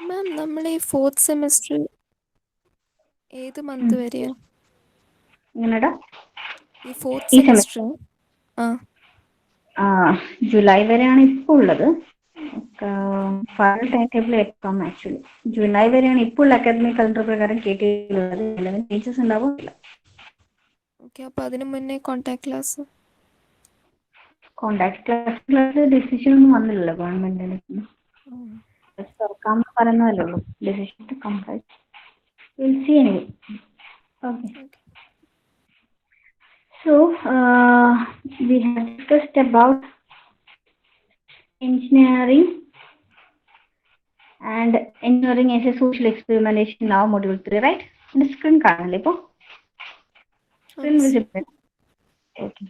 മാം നമ്മൾ ഈ fourth semester ഏത് മന്ത് വരെയാ? എങ്ങനെടാ? ഈ ഫോർത്ത് ഈ സെമസ്റ്റർ ആ ജൂലൈ വരെയാണ് ഇപ്പോൾ ഉള്ളത്. Final time table exam actually July വരെയാണ് ഇപ്പോൾ ഉള്ള അക്കാദമിക് കലണ്ടർ പ്രകാരം കേട്ടിട്ടുള്ളത്. ചേഞ്ചസ് ഉണ്ടാവില്ല. ഓക്കെ, അപ്പോൾ അതിന് മുന്നേ contact class? Contact class decision ഒന്നും വന്നില്ലല്ലോ ഗവൺമെന്റിന്. തുറക്കാമെന്ന് പറയുന്നതല്ലേ ഉള്ളൂ. Decision to complete will see anyway. Okay. So, we have discussed about engineering and engineering as a social experimentation now module 3, right? And screen കാണാനല്ലേ ഇപ്പോൾ? Screen visible. Okay.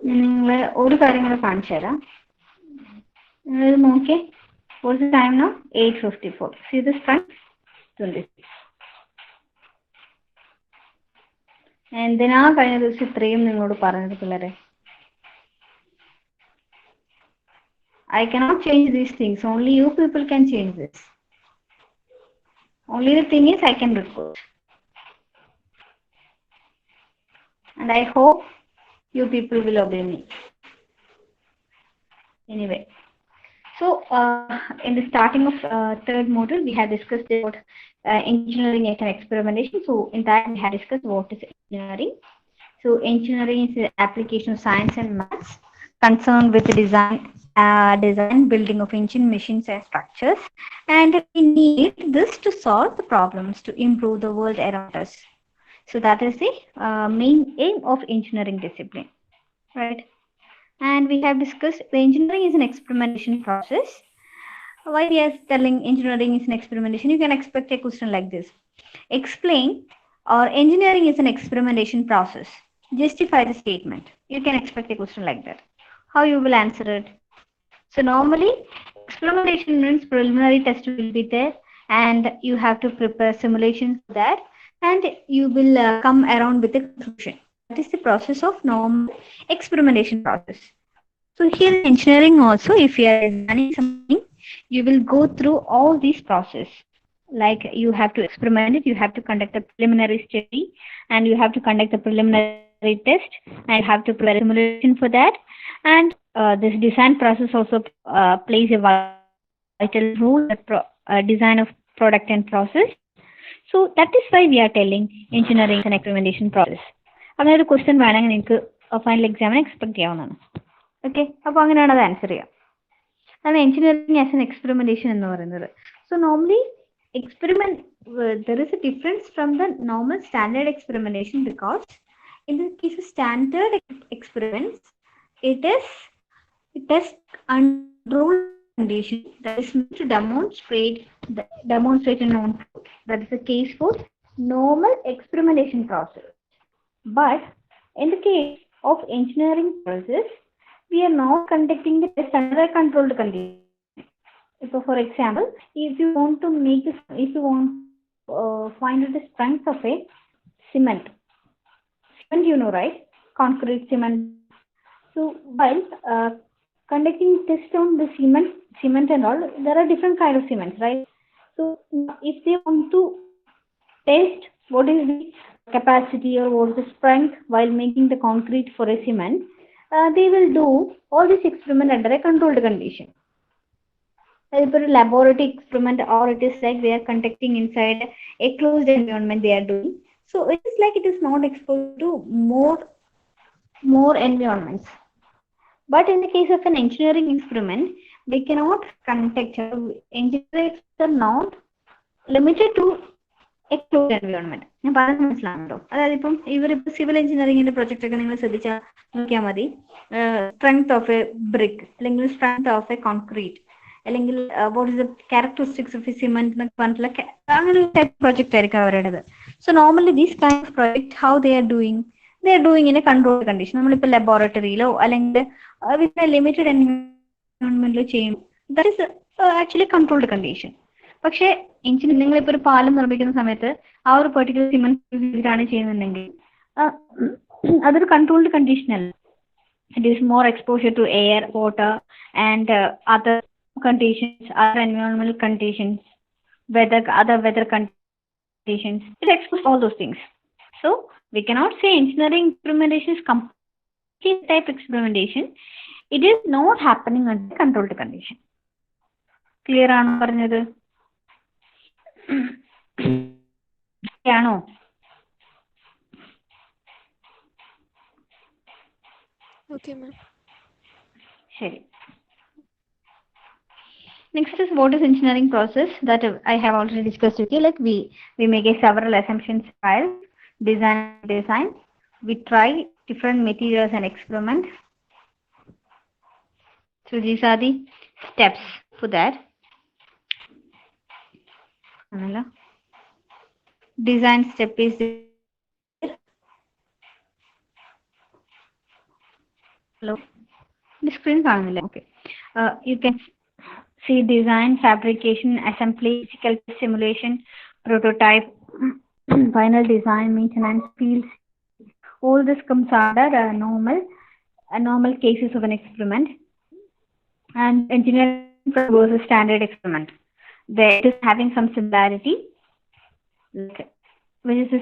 ഞാൻ നിങ്ങളെ ഒരു കാര്യം കൂടെ കാണിച്ചു തരാം. നിങ്ങളിത് നോക്കിയേ. What's the time now? 8:54. See this time? 26. എന്തിനാ കഴിഞ്ഞ ദിവസം ഇത്രയും നിങ്ങളോട് പറഞ്ഞത് പിള്ളേരെ? I cannot change these things. Only you people can change this. Only the thing is I can record. And I hope you people will obey me. Anyway. So, in the starting of third module, we have discussed about engineering as an experimentation. So, in that we have discussed what is engineering. So, engineering is the application of science and maths concerned with the design, building of engine, machines, and structures. And we need this to solve the problems to improve the world around us. So, that is the main aim of engineering discipline, right? And we have discussed the engineering is an experimentation process. Why we are telling engineering is an experimentation? You can expect a question like this. Explain or engineering is an experimentation process. Justify the statement. You can expect a question like that. How you will answer it? So normally experimentation means preliminary test will be there and you have to prepare simulations for that and you will come around with a conclusion. That is the process of normal experimentation process. So here in engineering also, if you are designing something, you will go through all these process. Like you have to experiment it, you have to conduct a preliminary study, and you have to conduct a preliminary test, and you have to prepare a simulation for that. And this design process also plays a vital role in the design of product and process. So that is why we are telling engineering is an experimentation process. അങ്ങനെ ഒരു question വേണമെങ്കിൽ നിങ്ങൾക്ക് final എക്സാമിന് expect ചെയ്യാവുന്നതാണ്. Okay, അപ്പോൾ അങ്ങനെയാണ് അത് answer ചെയ്യുക. അതാണ് എഞ്ചിനീയറിംഗ് ആസ് എൻ എക്സ്പെരിമെന്റേഷൻ എന്ന് പറയുന്നത്. So normally experiment there is a difference from the normal standard experimentation because in the case of standard experiments it is test controlled condition that is meant to demonstrate a known truth. That is the case for normal experimentation process. But in the case of engineering process, we are not conducting the test under a controlled condition. So, for example, if you want to find out the strength of a cement, you know, right? Concrete cement. So, while conducting test on the cement and all, there are different kind of cements, right? So, if they want to test what is the capacity or what is the strength while making the concrete for a cement, they will do all this experiment under a controlled condition. Either a laboratory experiment or it is like they are conducting inside a closed environment they are doing. So it is like it is not exposed to more environments. But in the case of an engineering experiment, we cannot conduct. Engineers are not limited to a closed environment. ഞാൻ പറയുന്നത് മനസ്സിലാണല്ലോ. അതായത് ഇപ്പം ഇവരിപ്പോൾ civil എഞ്ചിനീയറിംഗിന്റെ project ഒക്കെ നിങ്ങൾ ശ്രദ്ധിച്ചാൽ നോക്കിയാൽ മതി. സ്ട്രെങ്ത് ഓഫ് എ ബ്രിക്ക് അല്ലെങ്കിൽ സ്ട്രെങ്ത് ഓഫ് എ കോൺക്രീറ്റ് അല്ലെങ്കിൽ what is the characteristics of A cement എന്നൊക്കെ പറഞ്ഞിട്ടുള്ള അങ്ങനെ ഒരു ടൈപ്പ് പ്രൊജക്ട് ആയിരിക്കും അവരുടേത്. So normally these kind of project how they are doing in A control condition. നമ്മളിപ്പോൾ ലബോറട്ടറിയിലോ അല്ലെങ്കിൽ വിത്ത് ലിമിറ്റഡ് എൻവയോൺമെന്റിലോ ചെയ്യും. That is actually controlled condition. പക്ഷേ എഞ്ചിനീയർ നിങ്ങളിപ്പോൾ ഒരു പാലം നിർമ്മിക്കുന്ന സമയത്ത് ആ ഒരു പെർട്ടിക്കുലർ സിമെന്റ് യൂസ് ചെയ്തിട്ടാണ് ചെയ്യുന്നുണ്ടെങ്കിൽ അതൊരു കൺട്രോൾഡ് കണ്ടീഷൻ അല്ല. It is more exposure to air, water, and other conditions, other environmental conditions, other weather conditions. It exposes all those things. So we cannot say engineering experimentation is completely type experimentation. It is not happening under controlled condition. Clear ആണോ പറഞ്ഞത്? ആണോ? Okay, ma'am. ശരി. Next is what is engineering process that I have already discussed with you. Like we make several assumptions while design. We try different materials and experiment. So these are the steps for that. Design step is there. Hello. The screen is okay. You can see design, fabrication, assembly, physical simulation, prototype, final design, maintenance, fields. All this comes under normal cases of an experiment. And engineering versus standard experiment. It is having some similarity. Like, which is a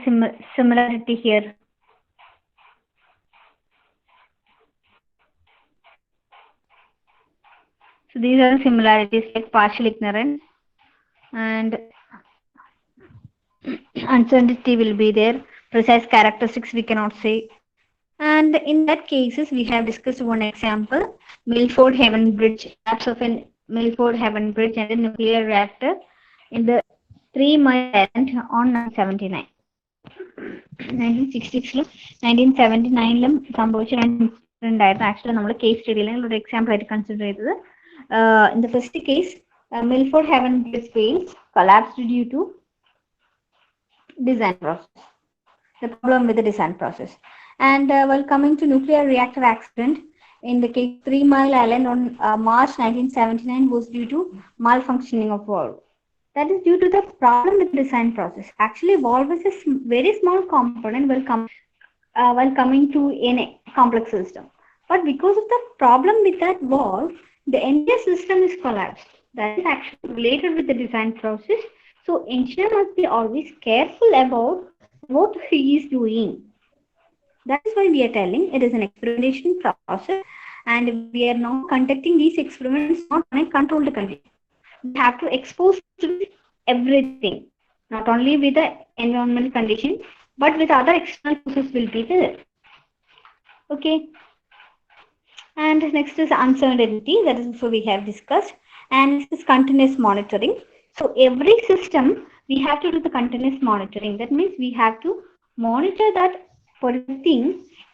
similarity here? So these are similarities like partial ignorance and uncertainty will be there. Precise characteristics we cannot say. And in that cases, we have discussed one example, Milford Haven Bridge, collapse of a Milford Haven Bridge and a nuclear reactor in the 3 Mile Island on 1979. 1966 1979 സംഭവിച്ച രണ്ട് incident actually നമ്മൾ case സ്റ്റഡിയിൽ ഒരു example ആയിട്ട് consider ചെയ്തത്. In the first case, Milford Haven Bridge fails, collapsed due to design process. The problem with the design process. And while coming to nuclear reactor accident, in the case 3 Mile Island on March 1979 was due to malfunctioning of valve. That is due to the problem with the design process. Actually, valve is a very small component while coming to any complex system. But because of the problem with that valve, the entire system is collapsed. That is actually related with the design process. So engineer must be always careful about what he is doing. That is why we are telling it is an experimentation process, and we are not conducting these experiments not on a controlled condition. We have to expose to everything, not only with the environmental condition, but with other external forces will be there. Okay. And next is uncertainty. That is also we have discussed. And this is continuous monitoring. So every system we have to do the continuous monitoring. That means we have to monitor that thing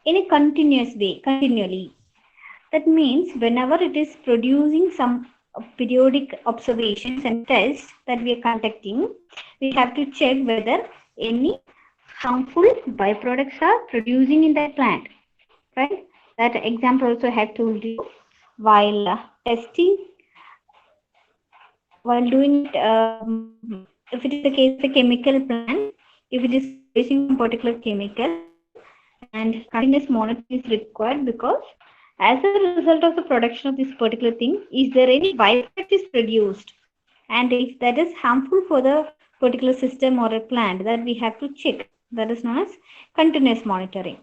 in a continuous way, continually. That means whenever it is producing some periodic observations and tests that we are conducting, we have to check whether any harmful byproducts are producing in that plant, right? That example also I have told you while testing, while doing it, if it is the case of a chemical plant, if it is using a particular chemical, and continuous monitoring is required because as a result of the production of this particular thing, is there any byproduct is produced, and if that is harmful for the particular system or a plant, that we have to check. That is known as continuous monitoring.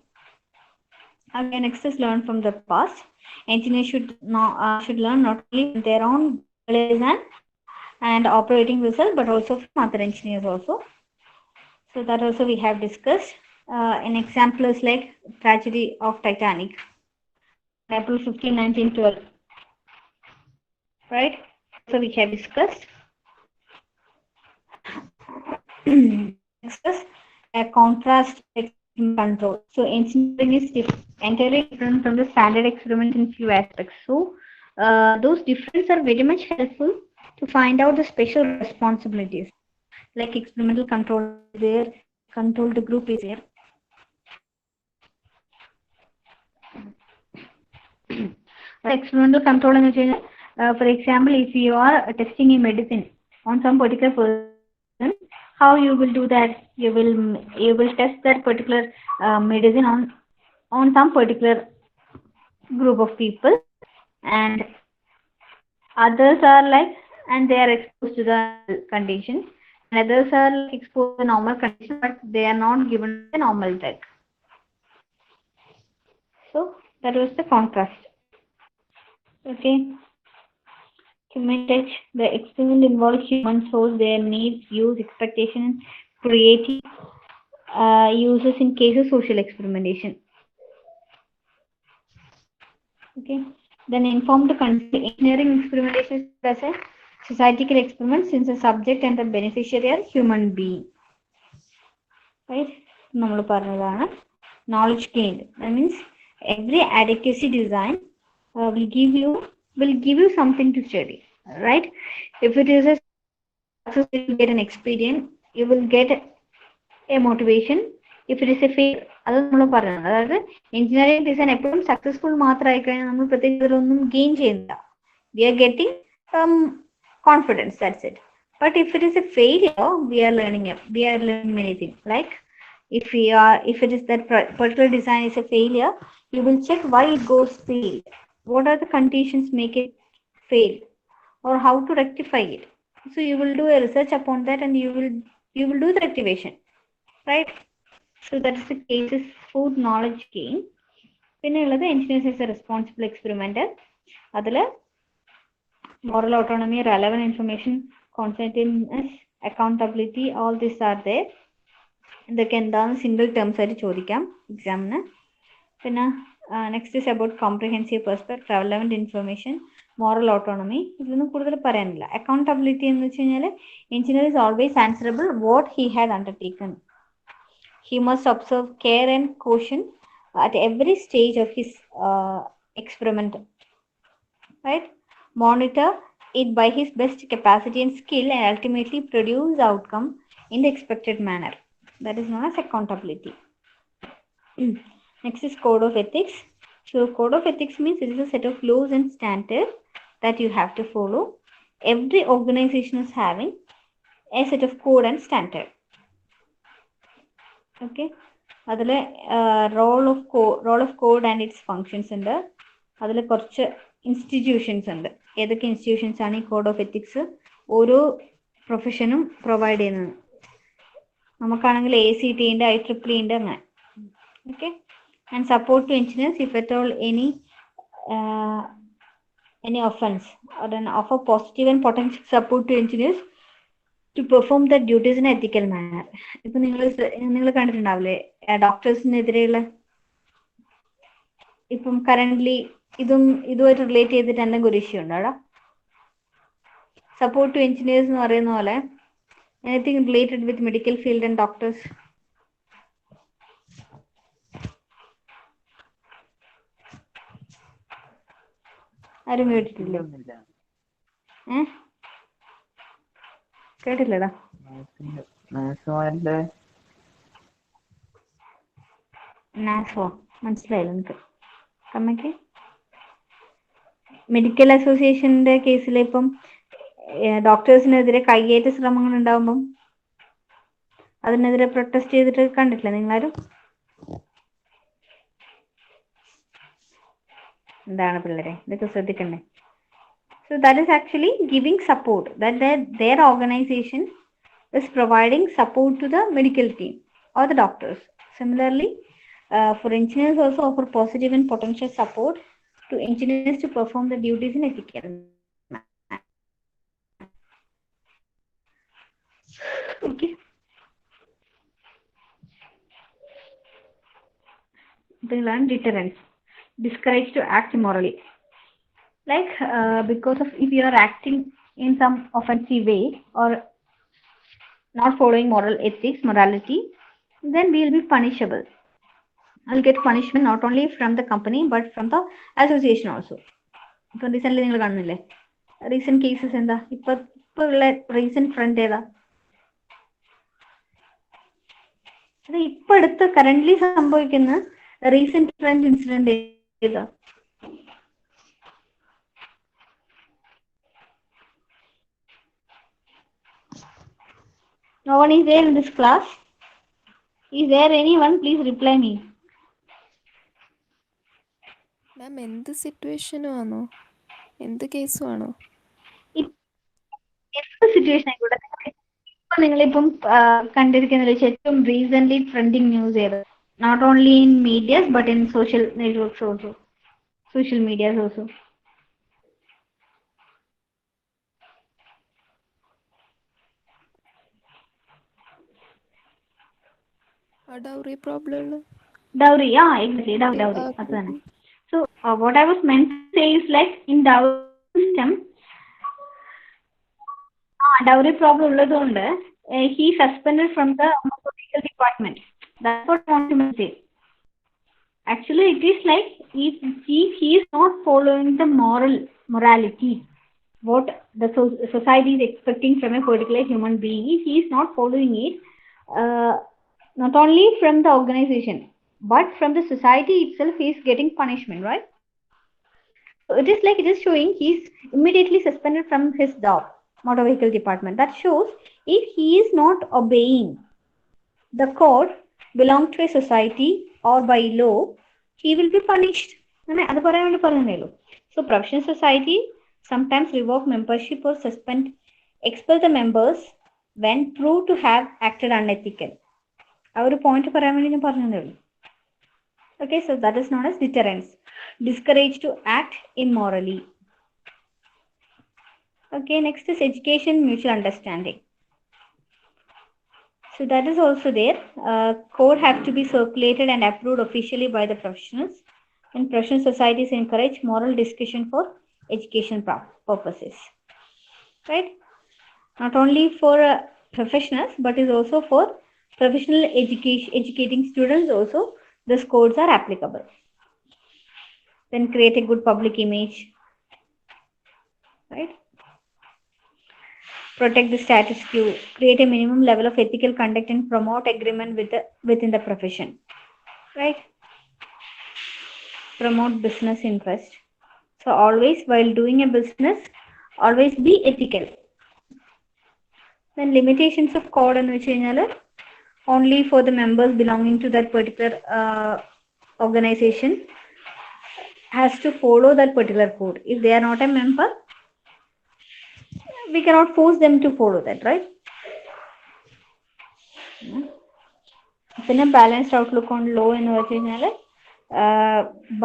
Again, next is learn from the past. Engineers should learn not only their own design and operating result, but also from other engineers also. So that also we have discussed. An example is like tragedy of Titanic, April 15, 1912. Right? So we have discussed. Next is a contrast control. So engineering is entirely different from the standard experiment in few aspects. So those differences are very much helpful to find out the special responsibilities. Like experimental control is there, controlled group is there. Experimental control, for example, if you are testing a medicine on some particular person, how you will do that? You will test that particular medicine on some particular group of people, and others are like, and they are exposed to the normal conditions, and others are like exposed to the normal condition, but they are not given the normal drug. So that was the contrast. Okay. Human touch. The experiment involves humans whose their needs, views, expectations, creating uses in case of social experimentation. Okay. Then informed consent. Engineering experimentation is as a societal experiment since the subject and the beneficiary are human being. Right? നമ്മൾ പറഞ്ഞതാണ് knowledge gained. That means every adequacy design will give you something to study. Right? If it is a success, you will get an experience. You will get a motivation. If it is a failure, അത് നമ്മൾ പറയുന്നത്. അതായത് engineering design എപ്പോഴും successful മാത്രമായി കഴിഞ്ഞാൽ നമ്മൾ പ്രത്യേകിച്ച് അതിലൊന്നും ഗെയിൻ ചെയ്യുന്നില്ല. We are getting confidence. That's it. But if it is a failure, we are learning many things. Like if it is that particular design is a failure, you will check why it goes failed. What are the conditions make it fail, or how to rectify it. So you will do a research upon that, and you will do the rectification, right? So that is the cases food knowledge gain. പിന്നെ ഉള്ളത് engineers as a responsible experimenter. അതിൽ moral autonomy, relevant information, conscientiousness, accountability, all these are there. ഇതൊക്കെ എന്താണെന്ന് single terms ആയിട്ട് ചോദിക്കാം എക്സാമിന്. പിന്നെ next is about comprehensive perspective, relevant information, moral autonomy. ഇതൊന്നും കൂടുതൽ പറയാനില്ല. അക്കൗണ്ടബിലിറ്റി എന്ന് വെച്ച് കഴിഞ്ഞാൽ engineer is always answerable what he had undertaken. He must observe care and caution at every stage of his experiment. Right? Monitor it by his best capacity and skill, and ultimately produce outcome in the expected manner. That is known as accountability. Next is code of ethics. So code of ethics means it is a set of laws and standards that you have to follow. Every organization is having a set of code and standard. Okay. അതിലെ role of code and its functions ഉണ്ട്. അതിൽ കുറച്ച് institutions ഉണ്ട്. ഏതൊക്കെ institutions ആണ് ഈ code of ethics ഓരോ പ്രൊഫഷനും provide ചെയ്യുന്നത്. നമുക്കാണെങ്കിൽ ACT ഉണ്ട്, IEEE ഉണ്ട്, അങ്ങനെ. Okay. And support to engineers if at all any offense or an offer positive and potential support to engineers to perform their duties in an ethical manner. ഇപ്പൊ നിങ്ങൾ കണ്ടിട്ടുണ്ടാവില്ലേ ഡോക്ടേഴ്സിനെതിരെയുള്ള ഇപ്പം currently ഇതുമായിട്ട് relate ചെയ്തിട്ട് എന്തെങ്കിലും ഒരു ഇഷ്യൂ ഉണ്ടോ? സപ്പോർട്ട് ടു എഞ്ചിനീയേഴ്സ് എന്ന് പറയുന്ന പോലെ anything related with medical field and doctors. ആരും കേട്ടിട്ടില്ല? കേട്ടില്ലടാ. നാസോ മനസ്സിലായില്ല എനിക്ക്. അമ്മയ്ക്ക് മെഡിക്കൽ അസോസിയേഷന്റെ കേസിൽ ഇപ്പം ഡോക്ടേഴ്സിനെതിരെ കയ്യേറ്റ ശ്രമങ്ങൾ ഉണ്ടാവുമ്പം അതിനെതിരെ പ്രൊട്ടസ്റ്റ് ചെയ്തിട്ട് കണ്ടിട്ടില്ല നിങ്ങളാരും? എന്താണ് പിള്ളേരെ, ഇതൊക്കെ ശ്രദ്ധിക്കണ്ടേ? So that is actually giving support, that their organization is providing support to the medical team or the doctors. Similarly, for engineers also offer positive and potential support to engineers to perform the duties in ethical manner. Okay. They learn deterrence, discourage to act immorally. Like because of if you are acting in some offensive way or not following morality, then we will be punishable. I'll get punishment not only from the company but from the association also. ഇപ്പൊ recent നിങ്ങൾ കാണുന്നില്ലേ recent cases? എന്താ ഇപ്പൊ ഉള്ള recent front ഏതാ? അത് ഇപ്പൊ അടുത്ത് കറന്റ്ലി സംഭവിക്കുന്ന റീസെന്റ് ഫ്രണ്ട് ഇൻസിഡന്റ് ഏതാ? No one is there in this class. Is there anyone? Please reply me. Ma'am, മാം എന്ത് സിറ്റുവേഷനും ആണോ, എന്ത് കേസും ആണോ? എന്ത് സിറ്റുവേഷൻ ആയിക്കോട്ടെ. ഇപ്പൊ നിങ്ങളിപ്പം കണ്ടിരിക്കുന്ന ഏറ്റവും റീസെന്റ് ട്രെൻഡിങ് ന്യൂസ് ഏത്? Not only in medias but in social networks also, social medias also. Dowry problem. Dowry, yeah, exactly, dowry. That's. So what I was meant to say is like in dowry system, dowry problem ulladonde he suspended from the political department. That's what I want to say. Actually, it is like if he is not following the morality, what the society is expecting from a particular human being, if he is not following it, not only from the organization but from the society itself, he is getting punishment, right? So it is like it is showing he is immediately suspended from his job, motor vehicle department. That shows if he is not obeying the code belong to a society or by law, he will be punished. So professional society sometimes revoke membership or expel the members when proved to have acted unethical. Our point okay, so that is known as deterrence. Discouraged to act immorally. Okay, next is education, mutual understanding. So that is also there. Code have to be circulated and approved officially by the professionals. And professional societies encourage moral discussion for education purposes. Right? Not only for professionals, but is also for professional educating students also, these codes are applicable. Then create a good public image. Right? Protect the status quo, create a minimum level of ethical conduct and promote agreement within the profession. Right? Promote business interest. So always while doing a business, always be ethical. Then limitations of code and which only for the members belonging to that particular organization has to follow that particular code. If they are not a member, we cannot force them to follow that, right? Then a balanced outlook on law and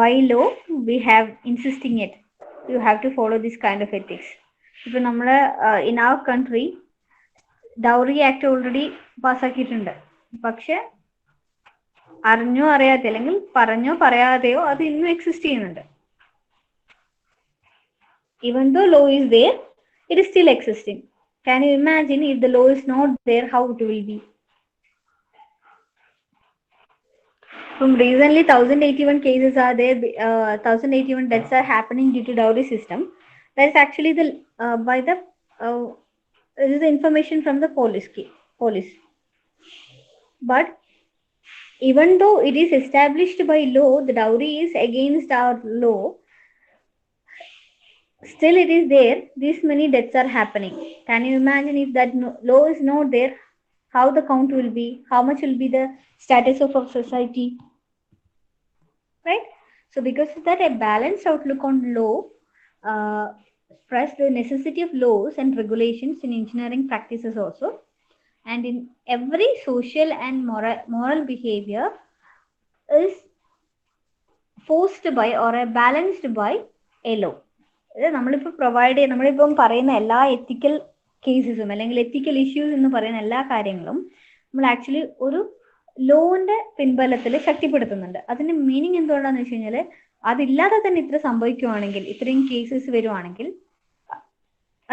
by law we have insisting it, you have to follow this kind of ethics. If in our country dowry act already പാസ്സാക്കിയിട്ടുണ്ട്. പക്ഷെ അറിഞ്ഞോ അറിയാതെ അല്ലെങ്കിൽ പറഞ്ഞോ പറയാതെയോ അത് ഇന്നും exist ചെയ്യുന്നുണ്ട്. Even though law is there, it is still existing. Can you imagine if the law is not there, how it will be? From recently 1081 cases are there, 1081 deaths are happening due to dowry system. That is actually the by the this is the information from the police. But even though it is established by law, the dowry is against our law, still it is there. These many deaths are happening. Can you imagine if that law is not there, how the count will be, how much will be the status of our society, right? So because of that, a balanced outlook on law stress the necessity of laws and regulations in engineering practices also, and in every social and moral behavior is forced by or balanced by a law. നമ്മളിപ്പോൾ നമ്മളിപ്പം പറയുന്ന എല്ലാ എത്തിക്കൽ കേസസും അല്ലെങ്കിൽ ethical issues എന്ന് പറയുന്ന എല്ലാ കാര്യങ്ങളും നമ്മൾ ആക്ച്വലി ഒരു ലോന്റെ പിൻബലത്തിൽ ശക്തിപ്പെടുത്തുന്നുണ്ട്. അതിന്റെ മീനിങ് എന്തുകൊണ്ടാന്ന് വെച്ച് കഴിഞ്ഞാൽ അതില്ലാതെ തന്നെ ഇത്ര സംഭവിക്കുവാണെങ്കിൽ, ഇത്രയും കേസസ് വരുവാണെങ്കിൽ,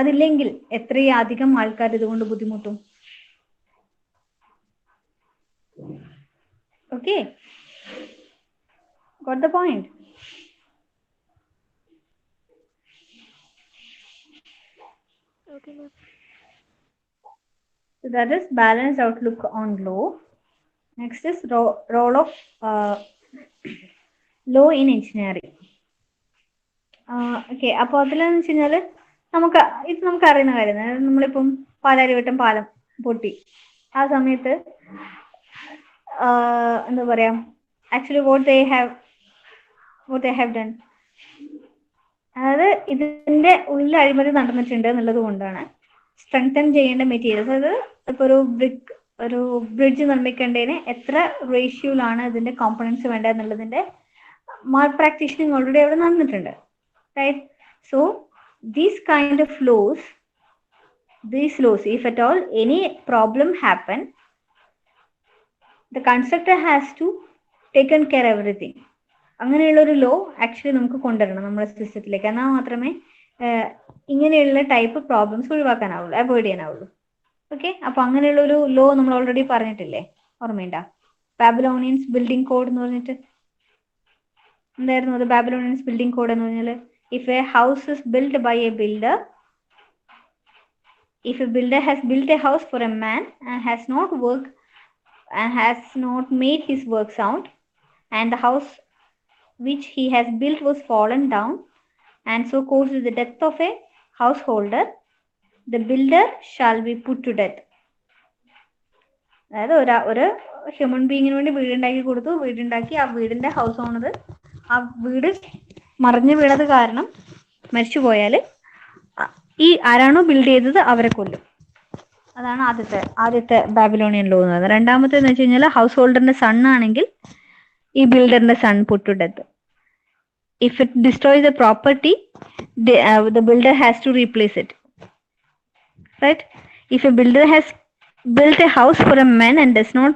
അതില്ലെങ്കിൽ എത്രയും അധികം ആൾക്കാർ ഇതുകൊണ്ട് ബുദ്ധിമുട്ടും. Okay, got the point? Okay, ma'am. So that is balanced outlook on law. Next is role of law in engineering. Okay, അപ്പോൾ അതിലെന്ന് വെച്ച് കഴിഞ്ഞാൽ നമുക്ക് അറിയുന്ന കാര്യം, നമ്മളിപ്പം പാലാരിവട്ടം പാലം പൊട്ടി ആ സമയത്ത് എന്താ പറയാ, actually what they have done, അതായത് ഇതിന്റെ ഉള്ളിൽ അഴിമതി നടന്നിട്ടുണ്ട് എന്നുള്ളത് കൊണ്ടാണ് സ്ട്രെങ്തൻ ചെയ്യേണ്ട മെറ്റീരിയൽസ്. അത് ഇപ്പൊ ഒരു ബ്രിഡ്ജ് നിർമ്മിക്കേണ്ടതിന് എത്ര റേഷ്യോയിലാണ് ഇതിന്റെ കോമ്പണൻസ് വേണ്ടത് എന്നുള്ളതിന്റെ മാൽ പ്രാക്ടീഷനിങ് ഓൾറെഡി അവിടെ നടന്നിട്ടുണ്ട്. Right? So these kind of laws, if at all any problem happen, the constructor has to taken care everything. അങ്ങനെയുള്ള ഒരു ലോ ആക്ച്വലി നമുക്ക് കൊണ്ടുവരണം നമ്മുടെ സിസ്റ്റത്തിലേക്ക്. എന്നാൽ മാത്രമേ ഇങ്ങനെയുള്ള ടൈപ്പ് പ്രോബ്ലംസ് ഒഴിവാക്കാനാവുള്ളൂ, അവോയ്ഡ് ചെയ്യാനാവുള്ളൂ. ഓക്കെ, അപ്പൊ അങ്ങനെയുള്ള ഒരു ലോ നമ്മൾ ഓൾറെഡി പറഞ്ഞിട്ടില്ലേ, ഓർമ്മയുണ്ട? ബാബിലോണിയൻസ് ബിൽഡിംഗ് കോഡ് എന്ന് പറഞ്ഞിട്ട് എന്തായിരുന്നു അത്? ബാബിലോണിയൻസ് ബിൽഡിംഗ് കോഡ് എന്ന് പറഞ്ഞാൽ, if a house is build by a builder, if a builder has built a house for a man and has not made his work sound, and the house which he has built was fallen down and so caused the death of a householder, the builder shall be put to death. അതായത് ഒരു human ബീങ്ങിന് വേണ്ടി വീടുണ്ടാക്കി കൊടുത്തു, വീടുണ്ടാക്കി ആ വീടിന്റെ house owner ആ വീട് മറിഞ്ഞു വീണത് കാരണം മരിച്ചു പോയാൽ ഈ ആരാണോ ബിൽഡ് ചെയ്തത് അവരെ കൊല്ലും. അതാണ് ആദ്യത്തെ ബാബിലോണിയൻ ലോ എന്ന് പറയുന്നത്. രണ്ടാമത്തേന്ന് വെച്ച് കഴിഞ്ഞാൽ ഹൗസ് ഹോൾഡറിന്റെ സൺ ആണെങ്കിൽ ഈ ബിൽഡറിന്റെ son put to death. If it destroys the property, the builder has to replace it. Right? If a builder has built a house for a man and does not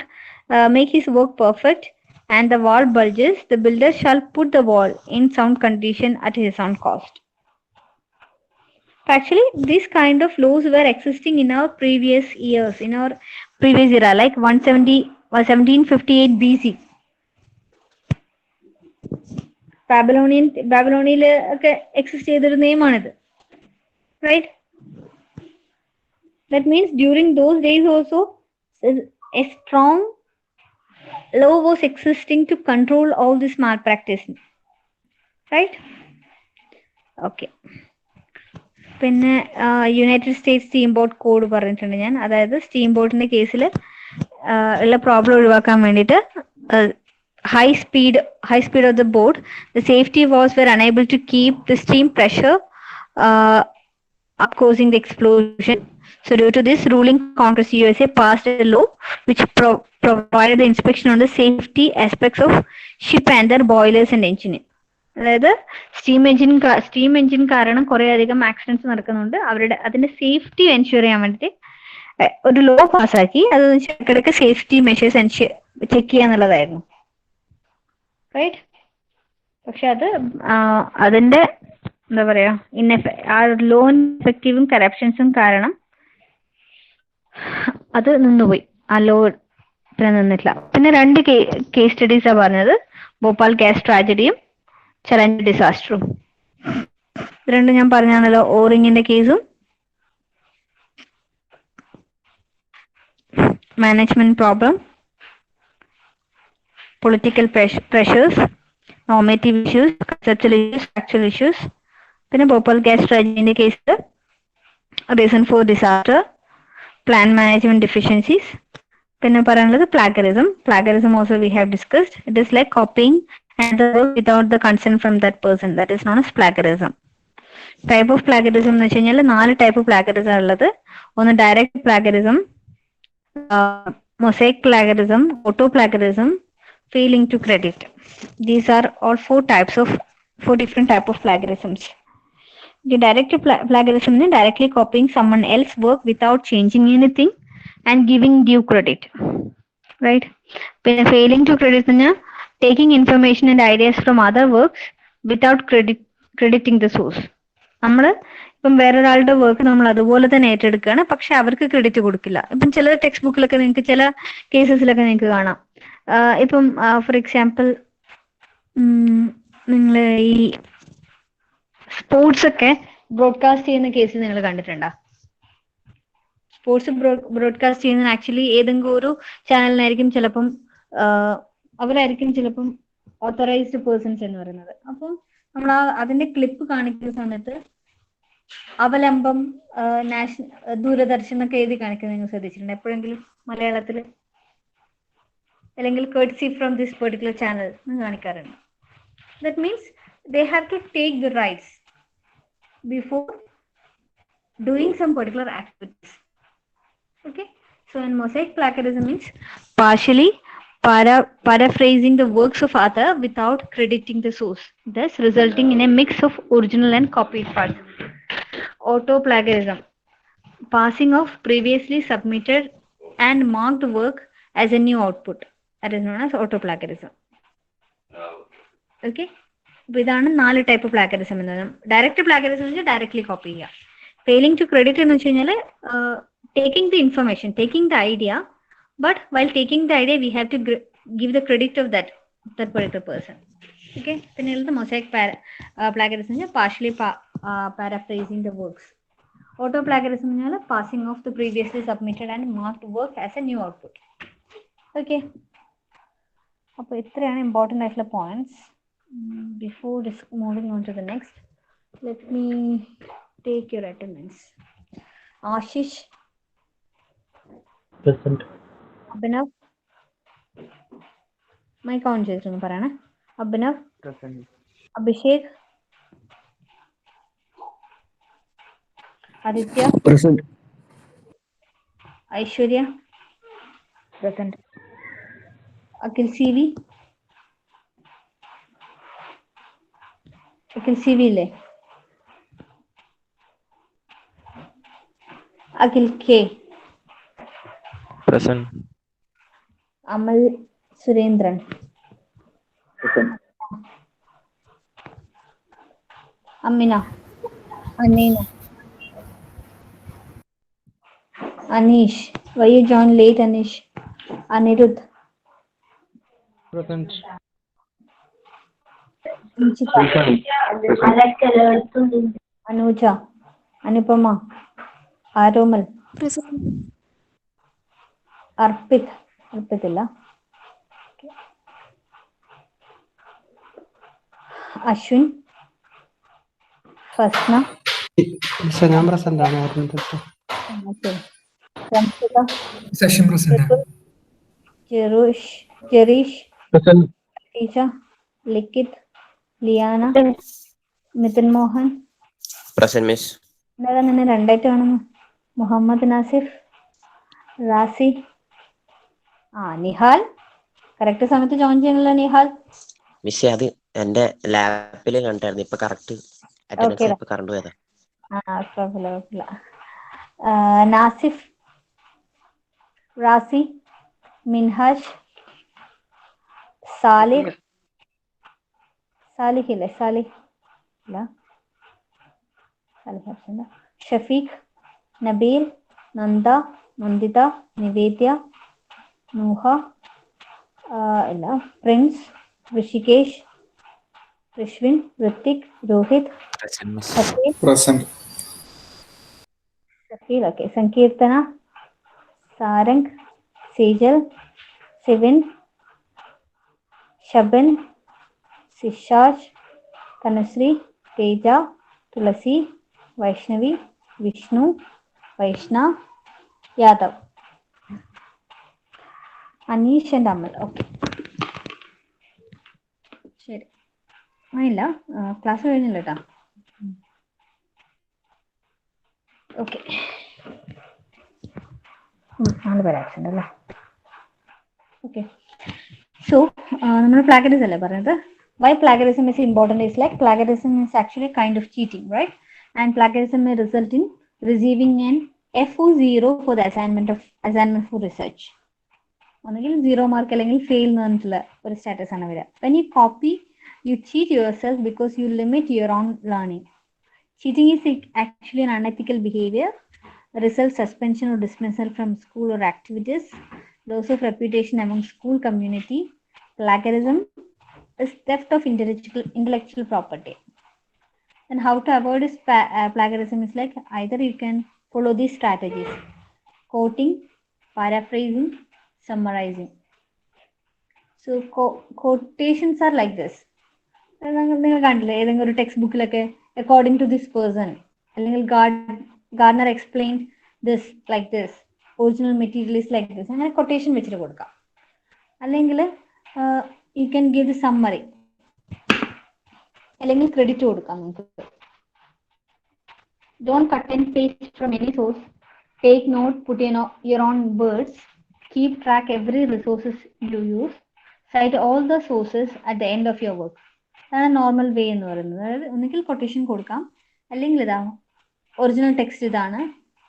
make his work perfect and the wall bulges, the builder shall put the wall in sound condition at his own cost. Actually, these kind of laws were existing in our previous years, in our previous era, like 1758 BC. ബാബിലോണിയയിൽ ഒക്കെ exist ചെയ്തൊരു നിയമമാണിത്. Right? That means during those days also a strong law was existing to control all this malpractice. Right? Okay. പിന്നെ United States steam boat code പറഞ്ഞിട്ടുണ്ട് ഞാൻ. അതായത് steam ബോട്ടിന്റെ കേസിൽ ഉള്ള പ്രോബ്ലം ഒഴിവാക്കാൻ വേണ്ടിയിട്ട് high speed of the boat, the safety valves were unable to keep the steam pressure up, causing the explosion. So due to this ruling, Congress USA passed a law which provided the inspection on the safety aspects of ship and their boilers and engine. അതായത് steam engine കാരണം കുറെ അധികം accidents നടക്കുന്നുണ്ട്. അതിന്റെ safety ensure ചെയ്യാൻ വേണ്ടിയിട്ട് ഒരു law പാസ്സാക്കി. അത് ഇടയ്ക്കിടയ്ക്ക് സേഫ്റ്റി മെഷേഴ്സ് ചെക്ക് ചെയ്യാന്നുള്ളതായിരുന്നു. റൈറ്റ്? പക്ഷെ അതിന്റെ എന്താ പറയാ, ആ ലോ ഇൻഎഫക്റ്റീവും കറപ്ഷൻസും കാരണം അത് നിന്നുപോയി. ആ ലോ പിന്നെ നിന്നിട്ടില്ല. പിന്നെ 2 കേസ് സ്റ്റഡീസാണ് പറഞ്ഞത്, ഭോപ്പാൽ ഗ്യാസ് ട്രാജഡിയും ചലഞ്ച് ഡിസാസ്റ്ററും. രണ്ടും ഞാൻ പറഞ്ഞാണല്ലോ, ഓറിങ്ങിന്റെ കേസും management problem, political pressures, normative issues, conceptual issues, factual issues. പിന്നെ ഭോപ്പാൽ ഗ്യാസ് ട്രാജഡിന്റെ case reason for disaster, plan management deficiencies. പിന്നെ പറയാനുള്ളത് plagiarism also we have discussed. It is like copying and the work without the consent from that person, that is known as plagiarism. Type of plagiarism എന്ന് വെച്ച് കഴിഞ്ഞാൽ 4 type of plagiarism ഉള്ളത്. ഒന്ന് direct plagiarism, mosaic plagiarism, auto plagiarism, failing to credit. These are all 4 different type of plagiarisms. The direct plagiarism is directly copying someone else's work without changing anything and giving due credit. Right? പിന്നെ failing to credit എന്ന് taking information and ideas from other works without crediting the source. നമ്മൾ ഇപ്പം വേറൊരാളുടെ work നമ്മൾ അതുപോലെ തന്നെ ഏറ്റെടുക്കുകയാണ്, പക്ഷെ അവർക്ക് ക്രെഡിറ്റ് കൊടുക്കില്ല. ഇപ്പം ചില ടെക്സ്റ്റ് ബുക്കിലൊക്കെ നിങ്ങൾക്ക് ചില കേസസിലൊക്കെ നിങ്ങൾക്ക് കാണാം. ഇപ്പം ഫോർ എക്സാമ്പിൾ നിങ്ങൾ ഈ സ്പോർട്സ് ഒക്കെ ബ്രോഡ്കാസ്റ്റ് ചെയ്യുന്ന കേസ് നിങ്ങൾ കണ്ടിട്ടുണ്ടോ? സ്പോർട്സ് ബ്രോഡ്കാസ്റ്റ് ചെയ്യുന്ന ആക്ച്വലി ഏതെങ്കിലും ഒരു ചാനലിനായിരിക്കും ചിലപ്പം അവരായിരിക്കും ചിലപ്പം ഓത്തറൈസ്ഡ് പേഴ്സൺസ് എന്ന് പറയുന്നത്. അപ്പം നമ്മൾ അതിന്റെ ക്ലിപ്പ് കാണിക്കുന്ന സമയത്ത് അവലംബം, ദൂരദർശൻ എന്നൊക്കെ എഴുതി കാണിക്കുന്നത് നിങ്ങൾ ശ്രദ്ധിച്ചിട്ടുണ്ട് എപ്പോഴെങ്കിലും മലയാളത്തിൽ? അല്ലെങ്കിൽ courtesy from this particular channel എന്ന് കാണിക്കാറുണ്ട്. That means they have to take the rights. before doing some particular activities. Okay, so in mosaic plagiarism means partially paraphrasing the works of other without crediting the source, thus resulting in a mix of original and copied parts. Auto-plagiarism, passing of previously submitted and marked work as a new output. That is known as auto-plagiarism. Okay. ഇതാണ് 4 type plagiarism എന്നത്. Direct plagiarism എന്ന് വെച്ചാൽ directly copy ചെയ്യുക. Failing to credit എന്ന് വെച്ച് കഴിഞ്ഞാൽ taking the information, taking the idea, but while taking the idea we have to give the credit of that particular person. Okay. പിന്നെ ഉള്ളത് mosaic plagiarism എന്ന് വെച്ചാൽ partially paraphrasing the works. Auto plagiarism എന്ന് പറഞ്ഞാൽ passing of the previously submitted and marked work as a new output. Okay. അപ്പോൾ ഇത്രയാണ് important ആയിട്ടുള്ള points. Before moving on to the next, let me take your attendance. Ashish present. Abhinav, mic on chestunna parana. Abhinav Present. Abhishek Aditya Present. Aishwarya present. Akhil CV ഇല്ലേ? Akhil K Present. Amal Surendran Present. Amina Aneena Aneesh. Why you joined late, Anish? Anirudh Present. Anuja Anupama Aromal Present. അർപ്പിത്തില്ല. അശ്വിൻ ഫസ്ന ഞാൻ present ആണ് ഓർമ്മിപ്പിച്ചു. Session present. Jereesh Present. ടീച്ച Likhith Liyana Nithin Mohan Present, miss. എന്താ നിന്നെ രണ്ടായിട്ട് കാണുന്നു? മുഹമ്മദ് നാസിഫ് റാസി നിഹാൽ. കറക്റ്റ് സമയത്ത് ജോയിൻ ചെയ്യണല്ലോ നിഹാൽ. മിസ് അത് എന്റെ ലാപ്പില് കണ്ടായിരുന്നു. ഇപ്പൊ കറക്റ്റ് അറ്റൻഡൻസ് ഇപ്പൊ കറണ്ട് പോയതാ. കുഴപ്പമില്ല. നാസിഫ് റാസി മിൻഹാജ് സാലിഹ് ഇല്ലേ? സാലിഹ് ഇല്ല. ഷഫീഖ് നബീൽ നന്ദ നന്ദിത നിവേദ്യ നൂഹ ഇല്ല. Prince Rishikesh Rishwin Hrithik Rohith Shafeel. Okay. Sankeerthana Sarang Sejal Sivin Shaban Sishaj Thanushree Theja Thulasi Vaishnavi Vishnu Vaishna Yadav Aneesh and Amal. Okay ശരി. ഇല്ല ക്ലാസ് കഴിഞ്ഞില്ല കേട്ടോ. ഓക്കെ. 4 പേര് ആബ്സെന്റ് അല്ലേ? ഓക്കെ. സോ നമ്മൾ പ്ലാഗറിസം അല്ലേ പറഞ്ഞത്. Why plagiarism is important is like plagiarism is actually a kind of cheating, right? And plagiarism may result in receiving an FO0 for the assignment for research. ഒന്നുകിൽ 0 mark അല്ലെങ്കിൽ fail എന്ന് പറഞ്ഞിട്ടുള്ള ഒരു status ആണ് വരിക. When you copy, you cheat yourself because you limit your own learning. Cheating is actually an unethical behavior, results suspension or dismissal from school or activities, loss of reputation among school community. Plagiarism is theft of intellectual property. And how to avoid this plagiarism is like either you can follow these strategies: quoting, paraphrasing, summarizing. So quotations are like this. നിങ്ങൾ കണ്ടില്ലേ ഏതെങ്കിലും ഒരു text ബുക്കിലൊക്കെ according to this person അല്ലെങ്കിൽ gardener explain this like this, original material is like this, അങ്ങനെ quotation വെച്ചിട്ട് കൊടുക്കാം. അല്ലെങ്കിൽ you can give the summary അല്ലെങ്കിൽ ക്രെഡിറ്റ് കൊടുക്കാം നമുക്ക്. Don't cut and paste from any source. Take note, put in your own words. Keep track every resources you use. Cite all the sources at the end of your work. അതാണ് normal way എന്ന് പറയുന്നത്. അതായത് ഒന്നുകിൽ quotation കൊടുക്കാം, അല്ലെങ്കിൽ ഇതാ original text ഇതാണ്,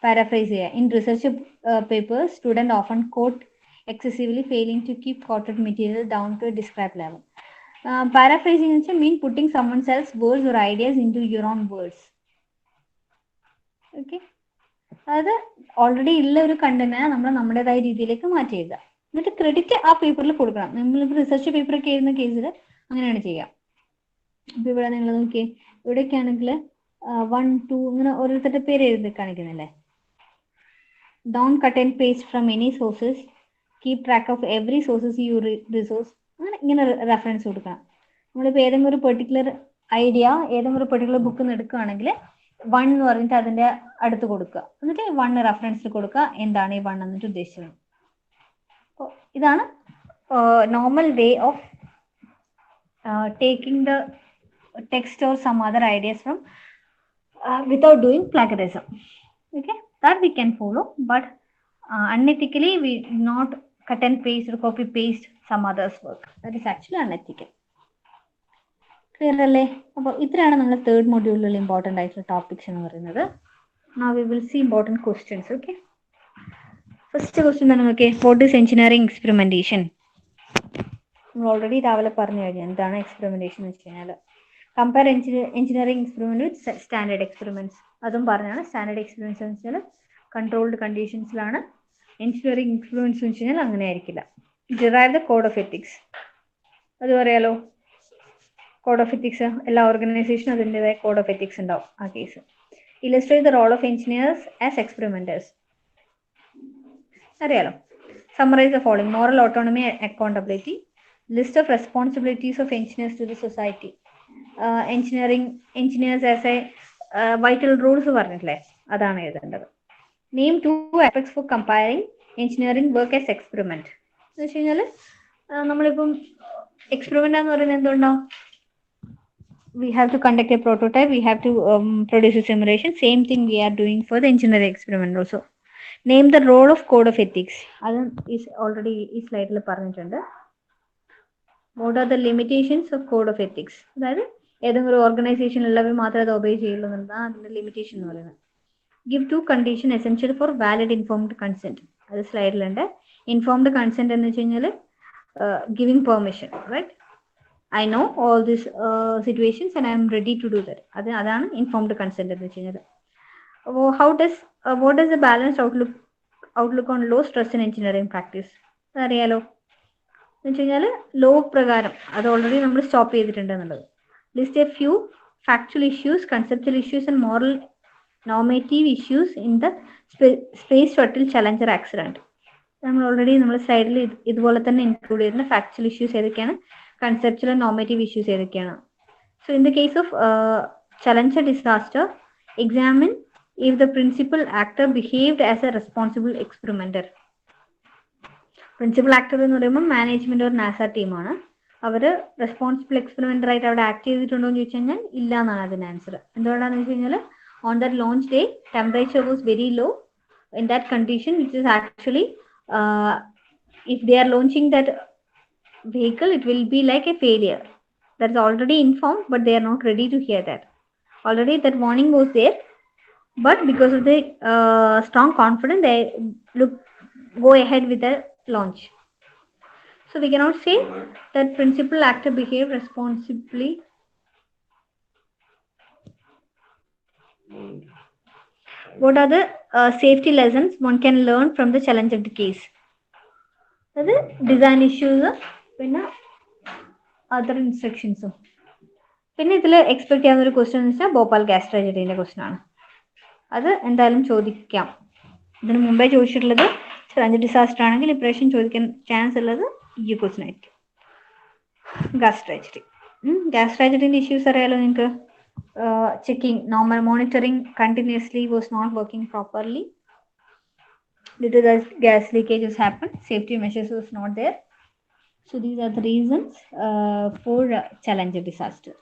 paraphrase ചെയ്യുക. In research papers student often quote excessively, failing to keep quoted material down to a described level. Paraphrasing means putting someone else's words or ideas into your own words. Okay, അതായത് already ഉള്ള ഒരു കണ്ടന്റിനെ നമ്മൾ നമ്മുടേതായ രീതിയിലേക്ക് മാറ്റി എഴുതുക. എന്നിട്ട് credit ആ പേപ്പറിൽ കൊടുക്കണം. നമ്മളിപ്പോൾ റിസർച്ച് പേപ്പർ ഒക്കെ എഴുതുന്ന കേസിൽ അങ്ങനെയാണ് ചെയ്യുക. ഇപ്പൊ ഇവിടെ നിങ്ങൾ നോക്കിയേ, ഇവിടെയൊക്കെ ആണെങ്കിൽ 1, 2 ഇങ്ങനെ ഓരോരുത്തരുടെ പേര് എഴുതി കാണിക്കുന്നില്ലേ. Don't cut and paste from any sources. Keep track of every sources you resource. അങ്ങനെ ഇങ്ങനെ റെഫറൻസ് കൊടുക്കണം. നമ്മളിപ്പോൾ ഏതെങ്കിലും ഒരു പെർട്ടിക്കുലർ ഐഡിയ ഏതെങ്കിലും ഒരു പെർട്ടിക്കുലർ ബുക്കിൽ നിന്ന് എടുക്കുകയാണെങ്കിൽ 1 എന്ന് പറഞ്ഞിട്ട് അതിന്റെ അടുത്ത് കൊടുക്കുക. എന്നിട്ട് 1 റെഫറൻസിൽ കൊടുക്കുക, എന്താണ് ഈ 1 എന്നിട്ട് ഉദ്ദേശിച്ചത്. അപ്പോൾ ഇതാണ് normal way of taking the text or some other ideas from without doing plagiarism. Okay, that we can follow, but unethically we not cut and paste or copy paste some others work. That is actually unethical. Clear അല്ലേ? അപ്പോൾ ഇത്രയാണ് നമ്മുടെ third മൊഡ്യൂളിലുള്ള important ആയിട്ടുള്ള topics എന്ന് പറയുന്നത്. Now we will see important questions. Okay, first question തന്നെ നോക്കിയേ, what is engineering experimentation? നമ്മൾ ഓൾറെഡി രാവിലെ പറഞ്ഞു കഴിഞ്ഞാൽ എന്താണ് എക്സ്പെരിമെന്റേഷൻ എന്ന് വെച്ച് കഴിഞ്ഞാൽ compare engineering experiment with standard experiments. അതും പറഞ്ഞാണ്. സ്റ്റാൻഡേർഡ് എക്സ്പെരിമെന്റ്സ് എന്ന് വെച്ചാൽ കൺട്രോൾഡ് കണ്ടീഷൻസിലാണ്. എഞ്ചിനീയറിംഗ് എക്സ്പെരിമെന്റ്സ് എന്ന് വെച്ച് കഴിഞ്ഞാൽ അങ്ങനെ ആയിരിക്കില്ല. Derive the code of ethics, അത് പറയാലോ. കോഡ് ഓഫ് എത്തിക്സ് എല്ലാ ഓർഗനൈസേഷനും അതിൻ്റെതായ കോഡ് ഓഫ് എത്തിക്സ് ഉണ്ടാവും. ആ case illustrate the role of engineers as experimenters, അറിയാലോ. Summarize the following: moral autonomy, accountability, list of responsibilities of engineers to the society, engineers as a vital rules പറഞ്ഞിട്ടില്ലേ, അതാണ് എഴുതേണ്ടത്. Name 2 aspects for comparing engineering work as experiment എന്ന് വെച്ച് കഴിഞ്ഞാൽ നമ്മളിപ്പം experiment എന്ന് പറയുന്നത് എന്തുകൊണ്ടാവും? we have to conduct a prototype, we have to produce a simulation. Same thing we are doing for the engineering experiment also. Name the role of code of ethics. That is already ഈ സ്ലൈഡിൽ പറഞ്ഞിട്ടുണ്ട്. What are the limitations of code of ethics? അതായത് ഏതെങ്കിലും ഒരു organisation ഉള്ളവർ മാത്രമേ അത് obey ചെയ്യുള്ളൂ എന്നുള്ളതാണ് അതിന്റെ ലിമിറ്റേഷൻ എന്ന് പറയുന്നത്. Give 2 conditions essential for valid informed consent. അത് സ്ലൈഡിലുണ്ട്. ഇൻഫോംഡ് കൺസെന്റ് എന്ന് വെച്ച് കഴിഞ്ഞാൽ giving permission, right? I know all these situations and I am ready to do that. അതാണ് informed consent എന്ന് വെച്ച് കഴിഞ്ഞാൽ. What does the balanced outlook on low stress in engineering practice? അറിയാലോ എന്ന് വെച്ച് കഴിഞ്ഞാൽ ലോ പ്രകാരം അത് ഓൾറെഡി നമ്മൾ സ്റ്റോപ്പ് ചെയ്തിട്ടുണ്ട് എന്നുള്ളത്. List A few factual issues, conceptual issues and moral normative issues in the space shuttle challenger accident. നമ്മൾ ഓൾറെഡി നമ്മൾ സൈഡിൽ ഇതുപോലെ തന്നെ ഇൻക്ലൂഡ് ചെയ്യുന്ന ഫാക്ച്വൽ ഇഷ്യൂസ് ഏതൊക്കെയാണ്, conceptual and normative issues ഏതൊക്കെയാണ്. So in the case of Challenger disaster, examine if the principal actor behaved as a responsible experimenter. Principal actor എന്ന് പറയുമ്പോൾ മാനേജ്മെന്റ് ഒരു നാസ ടീമാണ്. അവർ റെസ്പോൺസിബിൾ എക്സ്പെരിമെന്റർ ആയിട്ട് അവിടെ ആക്ട് ചെയ്തിട്ടുണ്ടോ എന്ന് ചോദിച്ചു കഴിഞ്ഞാൽ ഇല്ല എന്നാണ് അതിന് ആൻസർ. എന്തുകൊണ്ടാണെന്ന് വെച്ച് കഴിഞ്ഞാൽ on that launch day temperature was very low. In that condition which is actually if they are launching that vehicle, it will be like a failure. That's already informed, but they are not ready to hear that. Already that warning was there, but because of the strong confidence, they go ahead with the launch. So we cannot say that principal actor behaved responsibly. What are the safety lessons one can learn from the Challenger case? That is design issues, പിന്നെ other ഇൻസ്ട്രക്ഷൻസും. പിന്നെ ഇതിൽ expect ചെയ്യാവുന്ന ഒരു question എന്ന് വെച്ചാൽ Bhopal gas ട്രാജഡീൻ്റെ question ആണ്. അത് എന്തായാലും ചോദിക്കാം. ഇതിന് മുമ്പേ ചോദിച്ചിട്ടുള്ളത് ചലഞ്ചർ ഡിസാസ്റ്റർ ആണെങ്കിൽ ഇപ്രാവശ്യം ചോദിക്കാൻ ചാൻസ് ഉള്ളത് ഈ ക്വസ്റ്റ്യൻ ആയിരിക്കും. Gas tragedy. ഗ്യാസ് ട്രാജഡീൻ്റെ ഇഷ്യൂസ് അറിയാലോ നിങ്ങൾക്ക്. Checking, normal monitoring continuously was not working properly. Due to the gas leakages happened, safety measures was not there. So these are the reasons for Challenger disaster.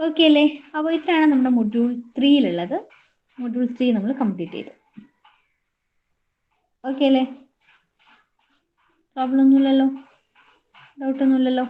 Okay അല്ലേ? അപ്പോൾ ഇത്രയാണ് നമ്മുടെ module 3-യിലുള്ളത്. Module 3 നമ്മൾ complete ചെയ്തു. Okay അല്ലേ? Problem ഒന്നുമില്ലല്ലോ? Doubt ഒന്നുമില്ലല്ലോ?